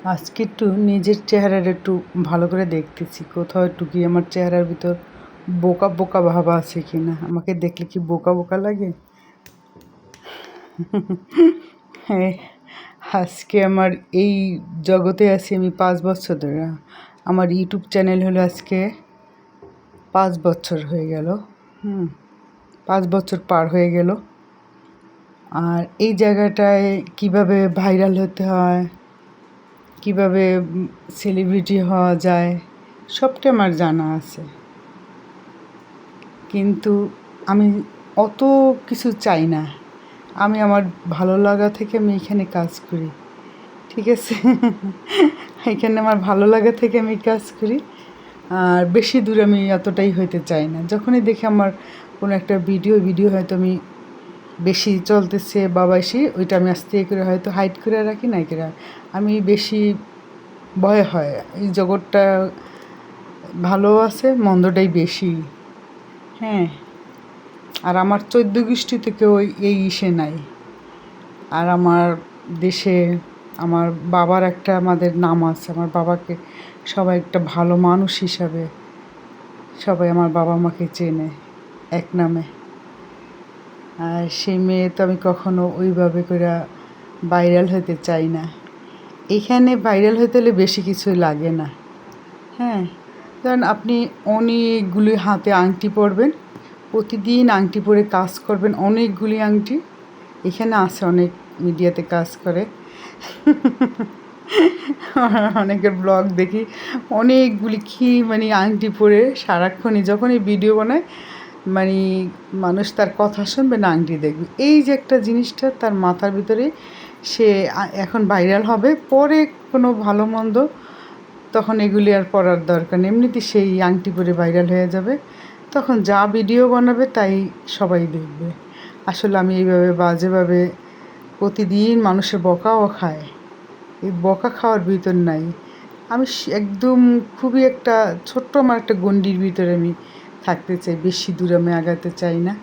আজকে একটু নিজের চেহারাটা একটু ভালো করে দেখতেছি, কোথাও একটু কি আমার চেহারার ভিতর বোকা বোকা ভাব আছে কি না। আমাকে দেখলে কি বোকা বোকা লাগে? হ্যাঁ, আজকে আমার এই জগতে আছি আমি 5 বছর ধরে। আমার ইউটিউব চ্যানেল হলো আজকে 5 বছর হয়ে গেল। 5 বছর পার হয়ে গেল। আর এই জায়গাটায় কিভাবে ভাইরাল হতে হয়, কিভাবে সেলিব্রিটি হওয়া যায়, সবটা আমার জানা আছে। কিন্তু আমি অত কিছু চাই না। আমি আমার ভালো লাগা থেকে আমি এখানে কাজ করি, ঠিক আছে? এখানে আমার ভালো লাগা থেকে আমি কাজ করি। আর বেশি দূর আমি এতটাই হইতে চাই না। যখনই দেখি আমার কোনো একটা ভিডিও হয়তো আমি বেশি চলতেছে বা বেশি, ওইটা আমি আস্তে করে হয়তো হাইড করে রাখি, নাই করে আমি বেশি ভয় হয়। এই জগৎটা ভালো আছে, মন্দটাই বেশি। হ্যাঁ, আর আমার 14 গোষ্ঠী থেকে ওই এই ইসে নাই। আর আমার দেশে আমার বাবার একটা আমাদের নাম আছে। আমার বাবাকে সবাই একটা ভালো মানুষ হিসাবে সবাই আমার বাবা মাকে চেনে এক নামে। আর সেই মেয়ে তো আমি কখনো ওইভাবে করে ভাইরাল হতে চাই না। এখানে ভাইরাল হতে হলে বেশি কিছুই লাগে না। হ্যাঁ, কারণ আপনি অনেকগুলি হাতে আংটি পরবেন, প্রতিদিন আংটি পরে কাজ করবেন, অনেকগুলি আংটি। এখানে আছে অনেক মিডিয়াতে কাজ করে, অনেকের ব্লগ দেখি অনেকগুলি কি মানে আংটি পরে সারাক্ষণই যখনই ভিডিও বানায়, মানে মানুষ তার কথা শুনবে না আংটি দেখবে। এই যে একটা জিনিসটা তার মাথার ভিতরে, সে এখন ভাইরাল হবে, পরে কোনো ভালো মন্দ তখন এগুলি আর পড়ার দরকার নেই, এমনিতে সেই আংটি পরে ভাইরাল হয়ে যাবে। তখন যা ভিডিও বানাবে তাই সবাই দেখবে। আসলে আমি এইভাবে বাজেভাবে প্রতিদিন মানুষের বকাও খায়, এই বকা খাওয়ার ভিতর নাই। আমি একদম খুবই একটা ছোট্ট আমার একটা গণ্ডির ভিতরে আমি থাকতে চাই, বেশি দূরে আমি আগাতে চাই না।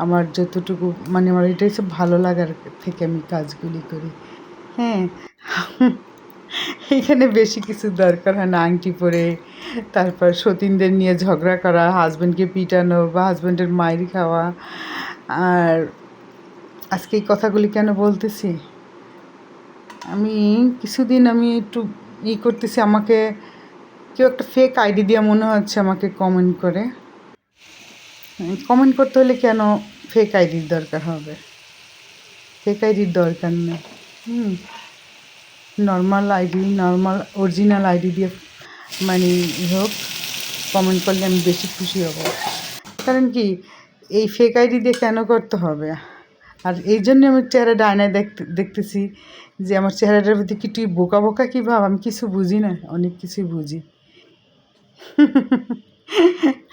আমার যতটুকু মানে আমার এটা হচ্ছে ভালো লাগার থেকে আমি কাজগুলি করি। হ্যাঁ, এখানে বেশি কিছু দরকার হয় না। আংটি পরে তারপর সতীনদের নিয়ে ঝগড়া করা, হাজব্যান্ডকে পিটানো বা হাজব্যান্ডের মাইর খাওয়া। আর আজকে এই কথাগুলি কেন বলতেছি, আমি কিছুদিন আমি একটু করতেছি, আমাকে কেউ একটা ফেক আইডি দিয়ে মনে হচ্ছে আমাকে কমেন্ট করে। কমেন্ট করতে হলে কেন ফেক আইডির দরকার হবে? ফেক আইডির দরকার নেই। Normal ID, normal original ID দিয়ে মানে হোক কমেন্ট করলে আমি বেশি খুশি হব। কারণ কি, এই ফেক আইডি দিয়ে কেন করতে হবে? আর এই জন্য আমি চেহারাটা আয়নায় দেখতেছি যে আমার চেহারাটার প্রতি কি তুই বোকা বোকা কী ভাব? আমি কিছু বুঝি না, অনেক কিছুই বুঝি।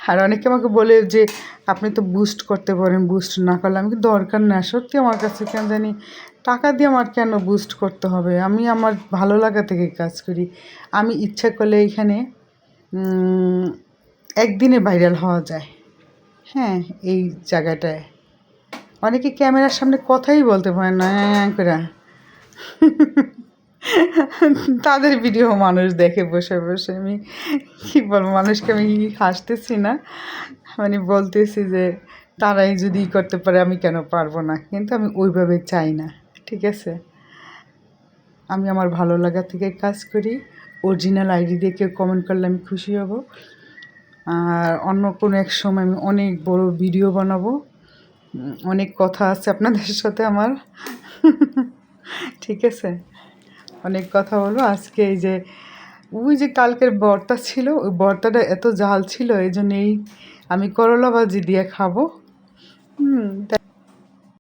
আর অনেকে আমাকে বলে যে আপনি তো বুস্ট করতে পারেন, বুস্ট না করলে। আমি কি দরকার না, সত্যি আমার কাছে কেন জানি টাকা দিয়ে আমার কেন বুস্ট করতে হবে? আমি আমার ভালো লাগা থেকে কাজ করি। আমি ইচ্ছা করলে এখানে একদিনে ভাইরাল হওয়া যায়। হ্যাঁ, এই জায়গাটায় অনেকে ক্যামেরার সামনে কথাই বলতে পারে না করে, তাদের ভিডিও মানুষ দেখে বসে বসে। আমি কী বলবো, মানুষকে আমি হাসতেছি না, মানে বলতেছি যে তারাই যদি করতে পারে আমি কেন পারবো না। কিন্তু আমি ওইভাবে চাই না, ঠিক আছে? আমি আমার ভালো লাগা থেকে কাজ করি। অরিজিনাল আইডি দিয়ে কেউ কমেন্ট করলে আমি খুশি হব। আর অন্য কোনো এক সময় আমি অনেক বড় ভিডিও বানাবো, অনেক কথা আছে আপনাদের সাথে আমার, ঠিক আছে? অনেক কথা বলবো। আজকে এই যে ওই যে কালকের ভর্তা ছিল, ওই ভর্তাটা এত ঝাল ছিল, এই জন্যেই আমি করলা ভাজি দিয়ে খাবো।